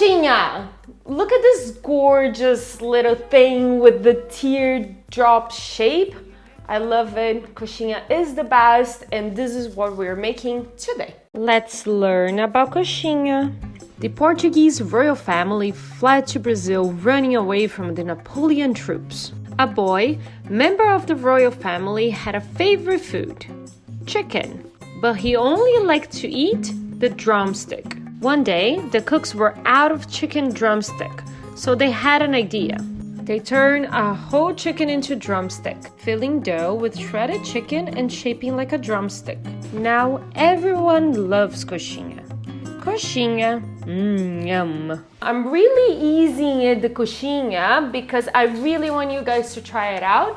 Coxinha! Look at this gorgeous little thing with the teardrop shape. I love it. Coxinha is the best, and this is what we're making today. Let's learn about coxinha. The Portuguese royal family fled to Brazil, running away from the Napoleon troops. A boy, member of the royal family, had a favorite food, chicken, but he only liked to eat the drumstick. One day, the cooks were out of chicken drumstick, so they had an idea. They turned a whole chicken into drumstick, filling dough with shredded chicken and shaping like a drumstick. Now everyone loves coxinha. Coxinha, yum. I'm really easing it, the coxinha, because I really want you guys to try it out.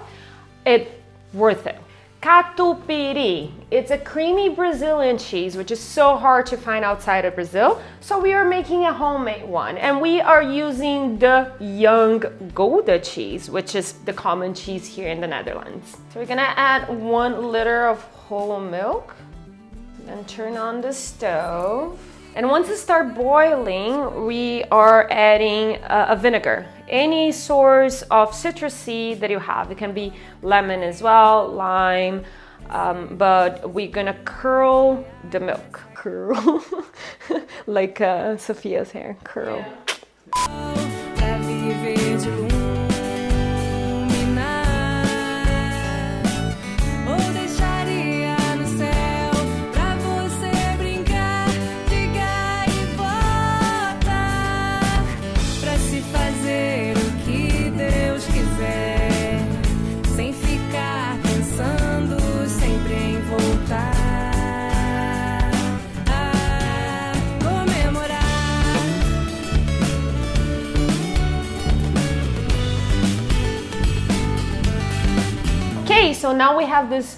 It's worth it. Catupiry. It's a creamy Brazilian cheese, which is so hard to find outside of Brazil. So we are making a homemade one, and we are using the young Gouda cheese, which is the common cheese here in the Netherlands. So we're gonna add 1 liter of whole milk, then turn on the stove. And once it starts boiling, we are adding a vinegar. Any source of citrusy that you have. It can be lemon as well, lime, but we're gonna curl the milk. Curl, like Sophia's hair, curl. Yeah. Okay, so now we have this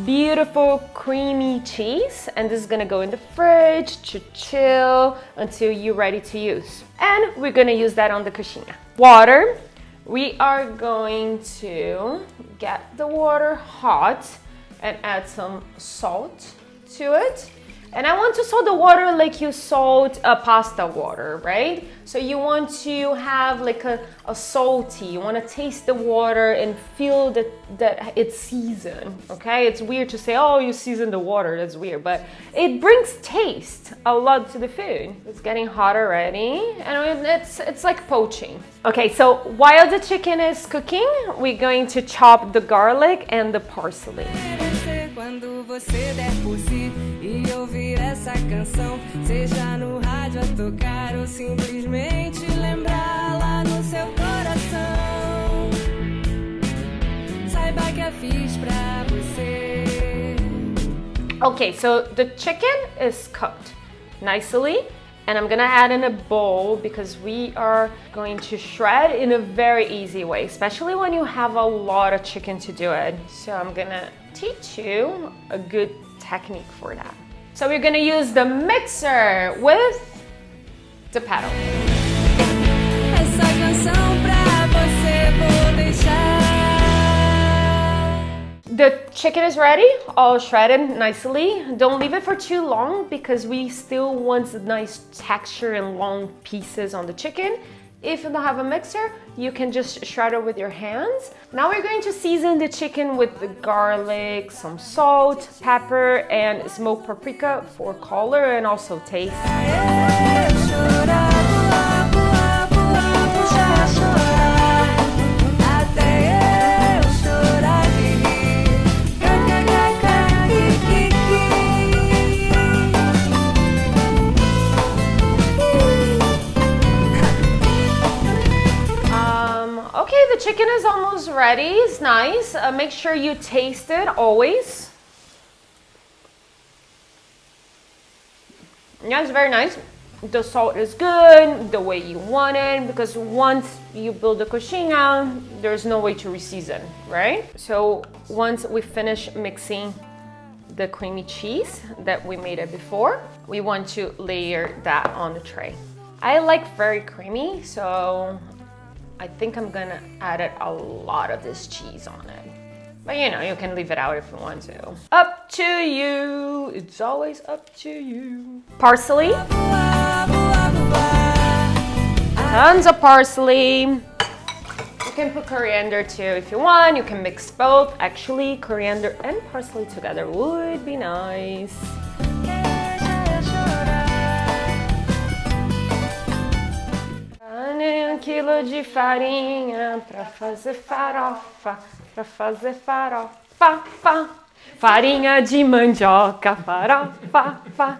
beautiful creamy cheese, and this is gonna go in the fridge to chill until you're ready to use. And we're gonna use that on the coxinha. Water. We are going to get the water hot and add some salt to it. And I want to salt the water like you salt a pasta water, right? So you want to have like a salty, you want to taste the water and feel that it's seasoned, okay? It's weird to say, oh, you season the water, that's weird, but it brings taste a lot to the food. It's getting hot already, and it's like poaching. Okay, so while the chicken is cooking, we're going to chop the garlic and the parsley. Quando você der por si e ouvir essa canção, seja no rádio a tocar ou simplesmente lembrá-la no seu coração. Saiba que a fiz pra você. Okay, so the chicken is cooked nicely, and I'm gonna add in a bowl because we are going to shred in a very easy way, especially when you have a lot of chicken to do it. So I'm gonna teach you a good technique for that. So we're gonna use the mixer with the paddle. Essa canção pra você vou deixar. The chicken is ready, all shredded nicely. Don't leave it for too long because we still want a nice texture and long pieces on the chicken. If you don't have a mixer, you can just shred it with your hands. Now we're going to season the chicken with the garlic, some salt, pepper, and smoked paprika for color and also taste. Okay, the chicken is almost ready. It's nice. Make sure you taste it always. Yeah, it's very nice. The salt is good, the way you want it, because once you build the coxinha, there's no way to reseason, right? So once we finish mixing the creamy cheese that we made it before, we want to layer that on the tray. I like very creamy, so I think I'm gonna add a lot of this cheese on it. But you know, you can leave it out if you want to. Up to you. It's always up to you. Parsley. Tons of parsley. You can put coriander too if you want. You can mix both. Actually, coriander and parsley together would be nice. Quilo de farinha pra fazer farofa, farinha de mandioca, farofa,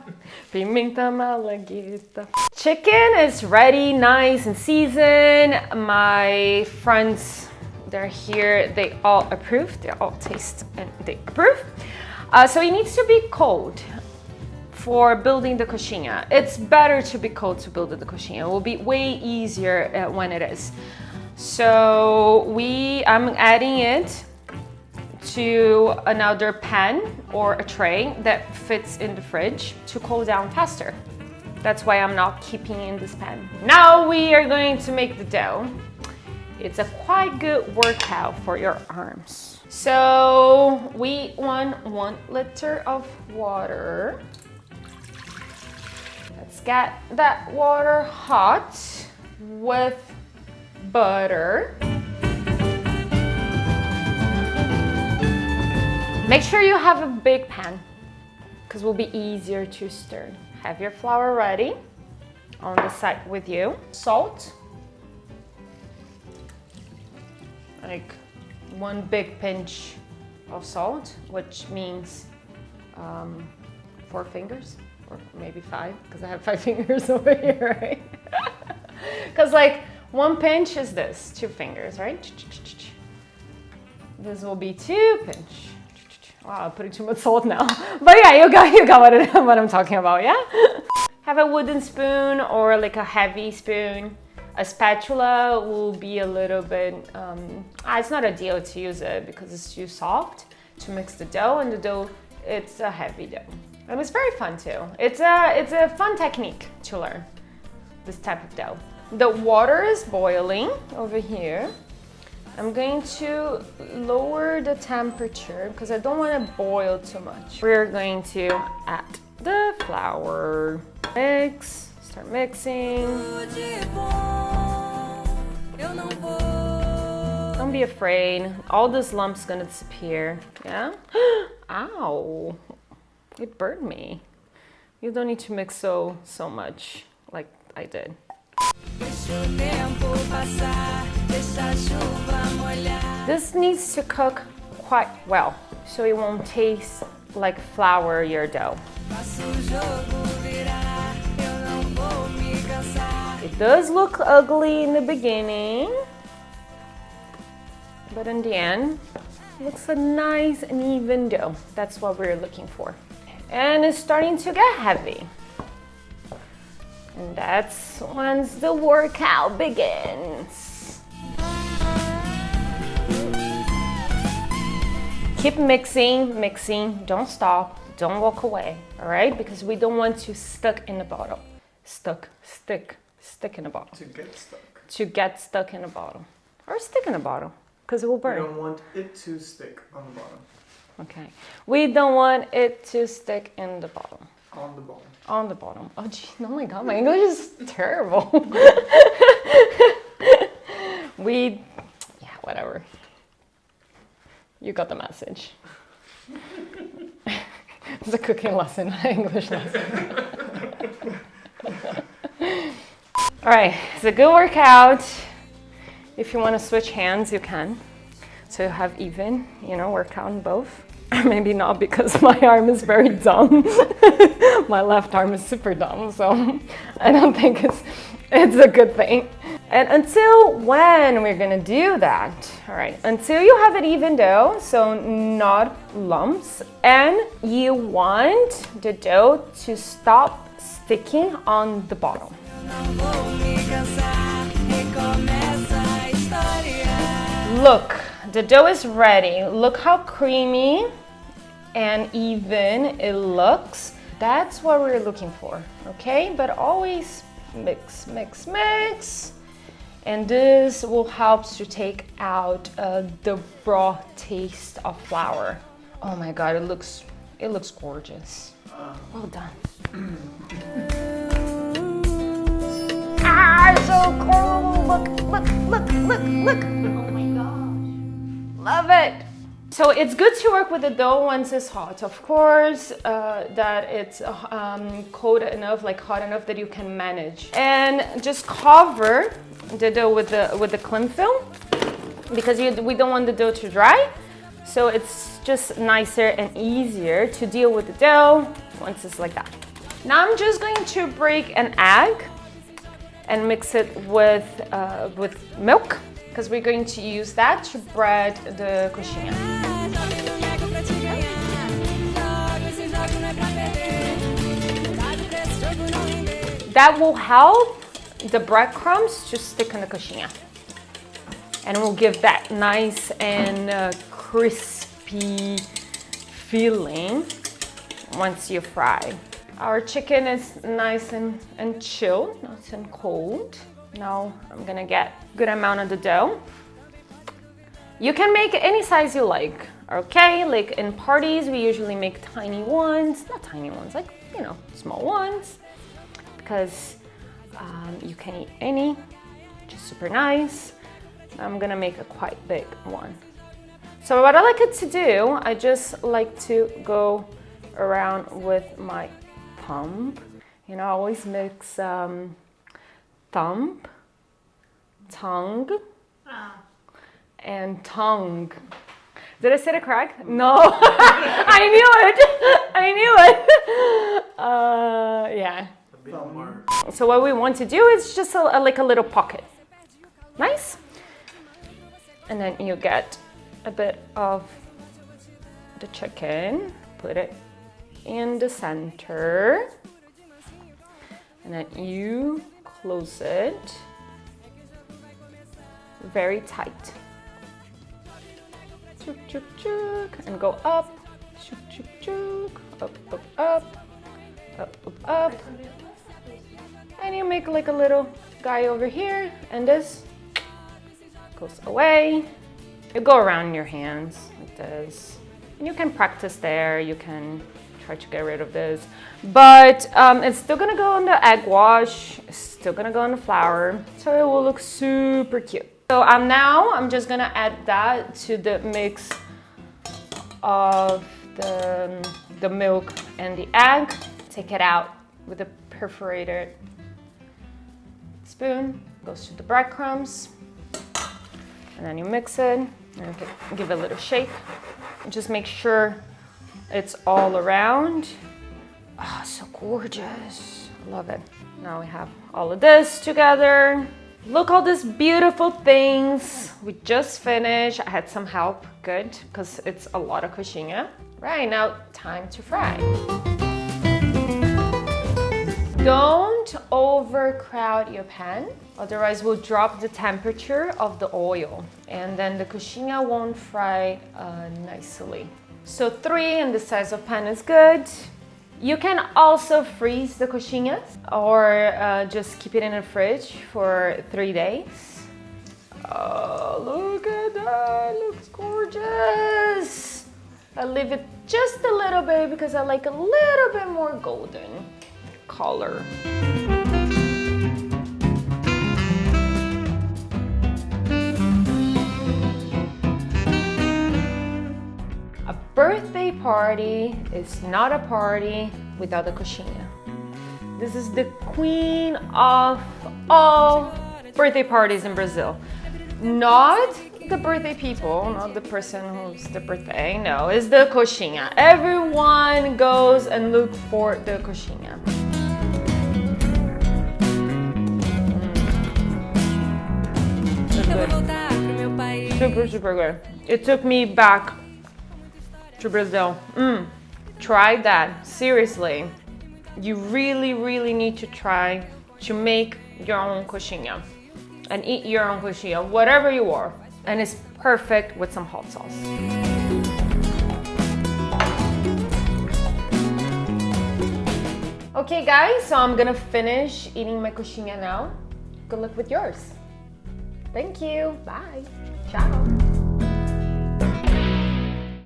pimenta malagueta. Chicken is ready, nice and seasoned. My friends, they're here, they all approve, they all taste and they approve. So it needs to be cold for building the coxinha. It's better to be cold to build the coxinha. It will be way easier when it is. So I'm adding it to another pan or a tray that fits in the fridge to cool down faster. That's why I'm not keeping in this pan. Now we are going to make the dough. It's a quite good workout for your arms. So we want 1 liter of water. Let's get that water hot with butter. Make sure you have a big pan because it will be easier to stir. Have your flour ready on the side with you. Salt, like 1 big pinch of salt, which means 4 fingers. Or maybe 5, because I have 5 fingers over here, right? Because like 1 pinch is this, 2 fingers, right? This will be 2 pinch. Wow, I'm putting too much salt now. But yeah, you got what I'm talking about, yeah? Have a wooden spoon or like a heavy spoon. A spatula will be a little bit, it's not ideal to use it because it's too soft to mix the dough, and the dough, it's a heavy dough. And it's very fun too. It's a fun technique to learn this type of dough. The water is boiling over here. I'm going to lower the temperature because I don't want to boil too much. We're going to add the flour. Mix, start mixing. Don't be afraid. All this lump's gonna disappear. Yeah? Ow. It burned me. You don't need to mix so much like I did. This needs to cook quite well, so it won't taste like flour your dough. It does look ugly in the beginning, but in the end, it looks a nice and even dough. That's what we're looking for. And it's starting to get heavy. And that's once the workout begins. Keep mixing, don't stop, don't walk away, all right? Because we don't want to stick in the bottle. Stick in the bottle. To get stuck in the bottle. Or stick in the bottle, because it will burn. We don't want it to stick on the bottom. Okay. We don't want it to stick in the bottom. On the bottom. On the bottom. Oh, gee, oh my God, my English is terrible. Yeah, whatever. You got the message. It's a cooking lesson, not an English lesson. All right, it's a good workout. If you want to switch hands, you can. So you have even, workout in both. Maybe not because my arm is very dumb. My left arm is super dumb, so I don't think it's a good thing. And until when we're gonna do that? All right, until you have an even dough, so not lumps, and you want the dough to stop sticking on the bottom. Look, the dough is ready. Look how creamy and even it looks. That's what we're looking for, okay? But always mix. And this will help to take out the raw taste of flour. Oh my God, it looks gorgeous. Well done. Ah! are so cool. Look. Oh my gosh. Love it. So it's good to work with the dough once it's hot. Of course, that it's cold enough, like hot enough that you can manage. And just cover the dough with the cling film because we don't want the dough to dry. So it's just nicer and easier to deal with the dough once it's like that. Now I'm just going to break an egg and mix it with milk because we're going to use that to bread the coxinha. That will help the breadcrumbs to stick in the coxinha. And will give that nice and crispy feeling once you fry. Our chicken is nice and chilled, nice and cold. Now I'm gonna get a good amount of the dough. You can make any size you like, okay? Like in parties, we usually make tiny ones, not tiny ones, like, you know, small ones, because you can eat any, just super nice. I'm gonna make a quite big one. So what I like it to do, I just like to go around with my thumb. You know, I always mix thumb, tongue, and tongue. Did I say it correct? No, I knew it. Yeah. So what we want to do is just like a little pocket. Nice. And then you get a bit of the chicken, put it in the center, and then you close it very tight. Chuk, chuk, chuk, and go up, chuk, chuk, chuk, up. And you make like a little guy over here, and this goes away. You go around your hands like this. And you can practice there, you can try to get rid of this. But it's still gonna go on the egg wash, it's still gonna go on the flour, so it will look super cute. So I'm just gonna add that to the mix of the milk and the egg. Take it out with a perforated spoon, goes to the breadcrumbs, and then you mix it, and give it a little shake. And just make sure it's all around. Oh, so gorgeous. I love it. Now we have all of this together. Look all these beautiful things. We just finished. I had some help, good, because it's a lot of coxinha. Right, now time to fry. Don't overcrowd your pan, otherwise we'll drop the temperature of the oil and then the coxinha won't fry nicely. So 3 and the size of pan is good. You can also freeze the coxinhas or just keep it in the fridge for 3 days. Oh, look at that, looks gorgeous. I leave it just a little bit because I like a little bit more golden color. A birthday party is not a party without the coxinha. This is the queen of all birthday parties in Brazil. Not the birthday people, not the person who's the birthday, no, it's the coxinha. Everyone goes and looks for the coxinha. Super, super good. It took me back to Brazil. Try that, seriously. You really, really need to try to make your own coxinha and eat your own coxinha, whatever you are. And it's perfect with some hot sauce. Okay guys, so I'm gonna finish eating my coxinha now. Good luck with yours. Thank you, bye, ciao.